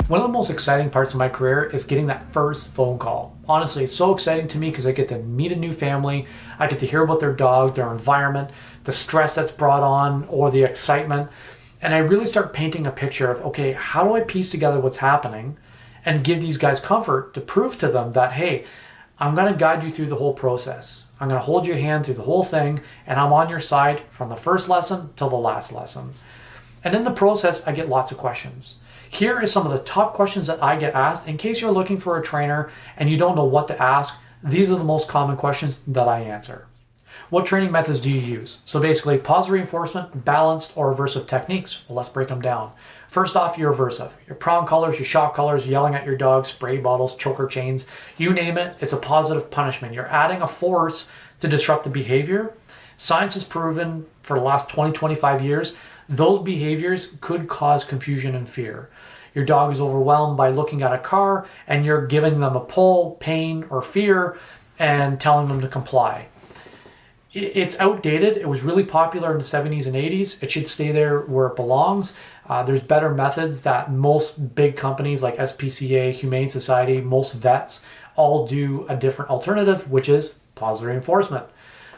One of the most exciting parts of my career is getting that first phone call. Honestly, it's so exciting to me because I get to meet a new family. I get to hear about their dog, their environment, the stress that's brought on, or the excitement. And I really start painting a picture of, okay, how do I piece together what's happening and give these guys comfort to prove to them that, hey, I'm going to guide you through the whole process. I'm going to hold your hand through the whole thing, and I'm on your side from the first lesson till the last lesson. And in the process, I get lots of questions. Here is some of the top questions that I get asked. In case you're looking for a trainer and you don't know what to ask, these are the most common questions that I answer. What training methods do you use? So basically, positive reinforcement, balanced, or aversive techniques. Well, let's break them down. First off, your aversive. Your prong collars, your shock collars, yelling at your dog, spray bottles, choker chains, you name it, it's a positive punishment. You're adding a force to disrupt the behavior. Science has proven for the last 20, 25 years, those behaviors could cause confusion and fear. Your dog is overwhelmed by looking at a car and you're giving them a pull, pain, or fear and telling them to comply. It's outdated. It was really popular in the 70s and 80s. It should stay there where it belongs. There's better methods that most big companies like SPCA, Humane Society, most vets all do a different alternative, which is positive reinforcement.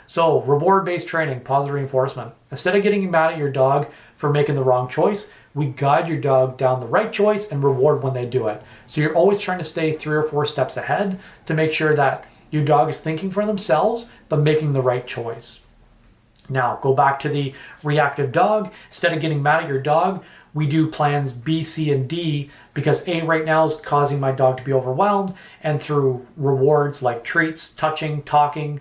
So reward-based training, positive reinforcement. Instead of getting mad at your dog for making the wrong choice, we guide your dog down the right choice and reward when they do it. So you're always trying to stay 3 or 4 steps ahead to make sure that your dog is thinking for themselves, but making the right choice. Now, go back to the reactive dog. Instead of getting mad at your dog, we do plans B, C, and D because A right now is causing my dog to be overwhelmed, and through rewards like treats, touching, talking,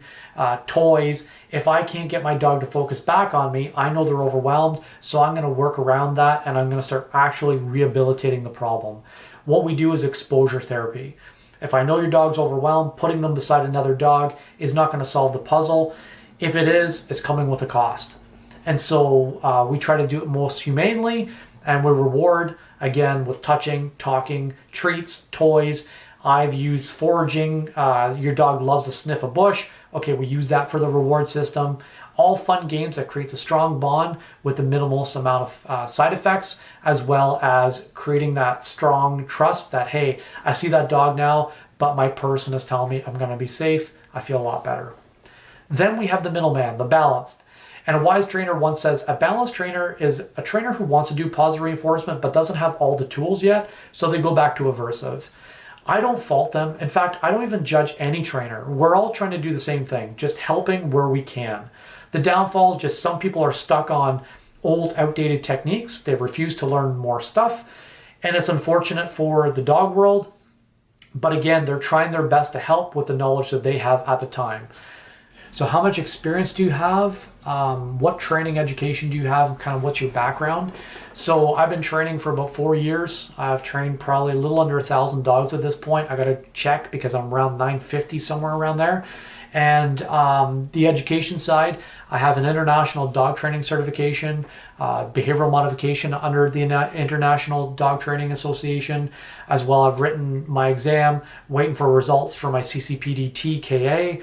toys, if I can't get my dog to focus back on me, I know they're overwhelmed, so I'm going to work around that and I'm going to start actually rehabilitating the problem. What we do is exposure therapy. If I know your dog's overwhelmed, putting them beside another dog is not going to solve the puzzle. If it is, it's coming with a cost. And so we try to do it most humanely, and we reward, again, with touching, talking, treats, toys. I've used foraging. Your dog loves to sniff a bush. Okay, we use that for the reward system. All fun games that creates a strong bond with the minimalist amount of side effects, as well as creating that strong trust that, hey, I see that dog now, but my person is telling me I'm going to be safe. I feel a lot better. Then we have the middleman, the balanced. And a wise trainer once says, a balanced trainer is a trainer who wants to do positive reinforcement but doesn't have all the tools yet, so they go back to aversive. I don't fault them. In fact, I don't even judge any trainer. We're all trying to do the same thing, just helping where we can. The downfall is just some people are stuck on old, outdated techniques. They refuse to learn more stuff, and it's unfortunate for the dog world. But again, they're trying their best to help with the knowledge that they have at the time. So how much experience do you have? What training education do you have? Kind of what's your background? So I've been training for about 4 years. I've trained probably a little under 1,000 dogs at this point. I got to check because I'm around 950, somewhere around there. And the education side, I have an international dog training certification, behavioral modification under the International Dog Training Association. As well, I've written my exam, waiting for results for my CCPD TKA.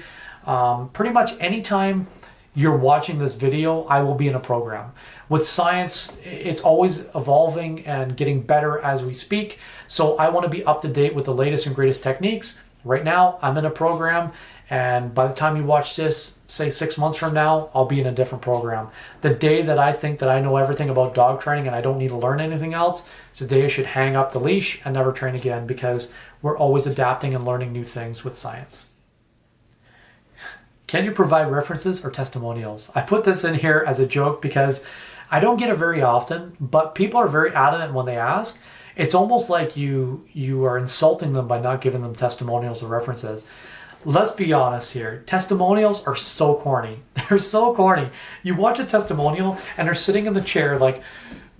Pretty much anytime you're watching this video, I will be in a program. With science, it's always evolving and getting better as we speak. So I want to be up to date with the latest and greatest techniques. Right now, I'm in a program, and by the time you watch this, say 6 months from now, I'll be in a different program. The day that I think that I know everything about dog training and I don't need to learn anything else, it's the day I should hang up the leash and never train again, because we're always adapting and learning new things with science. Can you provide references or testimonials? I put this in here as a joke because I don't get it very often, but people are very adamant when they ask. It's almost like you are insulting them by not giving them testimonials or references. Let's be honest here. Testimonials are so corny. They're so corny. You watch a testimonial and they're sitting in the chair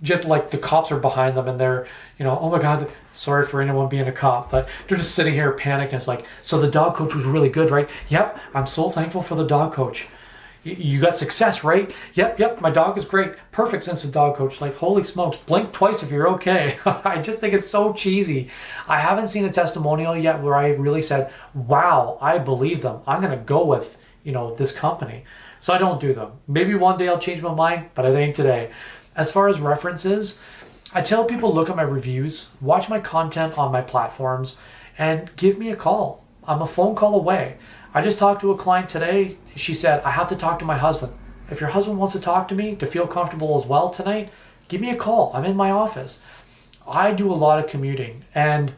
just like the cops are behind them and they're, oh my God, sorry for anyone being a cop, but they're just sitting here panicking. It's like, so the dog coach was really good, right? Yep, I'm so thankful for the dog coach. You got success, right? Yep, my dog is great. Perfect since the dog coach. Like, holy smokes, blink twice if you're okay. I just think it's so cheesy. I haven't seen a testimonial yet where I really said, wow, I believe them. I'm going to go with, this company. So I don't do them. Maybe one day I'll change my mind, but it ain't today. As far as references, I tell people, look at my reviews, watch my content on my platforms, and give me a call. I'm a phone call away. I just talked to a client today. She said, I have to talk to my husband. If your husband wants to talk to me to feel comfortable as well tonight, give me a call. I'm in my office. I do a lot of commuting, and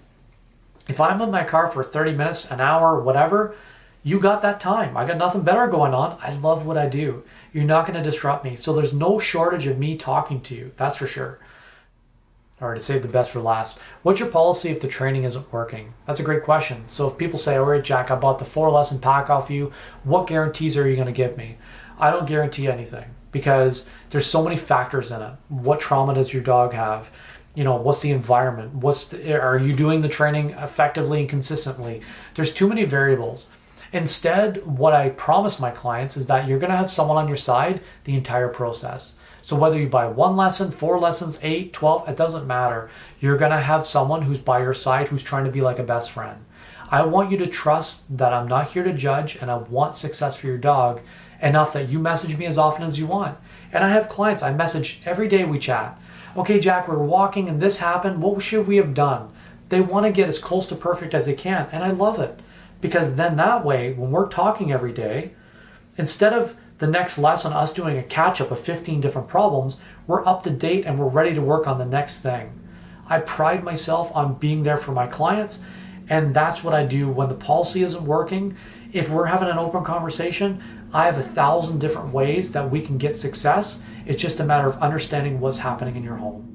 if I'm in my car for 30 minutes, an hour, whatever, you got that time. I got nothing better going on. I love what I do. You're not going to disrupt me. So there's no shortage of me talking to you. That's for sure. All right, to save the best for last. What's your policy if the training isn't working? That's a great question. So if people say, all right, Jack, I bought the 4-lesson pack off you, what guarantees are you going to give me? I don't guarantee anything because there's so many factors in it. What trauma does your dog have? What's the environment? Are you doing the training effectively and consistently? There's too many variables. Instead, what I promise my clients is that you're going to have someone on your side the entire process. So whether you buy 1 lesson, 4 lessons, 8, 12, it doesn't matter. You're going to have someone who's by your side who's trying to be like a best friend. I want you to trust that I'm not here to judge, and I want success for your dog enough that you message me as often as you want. And I have clients I message every day. We chat. Okay, Jack, we're walking and this happened. What should we have done? They want to get as close to perfect as they can. And I love it because then that way, when we're talking every day, instead of the next lesson, us doing a catch up of 15 different problems, we're up to date and we're ready to work on the next thing. I pride myself on being there for my clients. And that's what I do when the policy isn't working. If we're having an open conversation, I have 1,000 different ways that we can get success. It's just a matter of understanding what's happening in your home.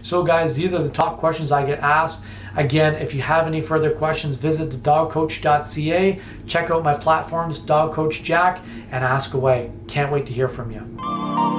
So guys, these are the top questions I get asked. Again, if you have any further questions, visit thedogcoach.ca, check out my platforms, Dog Coach Jack, and ask away. Can't wait to hear from you.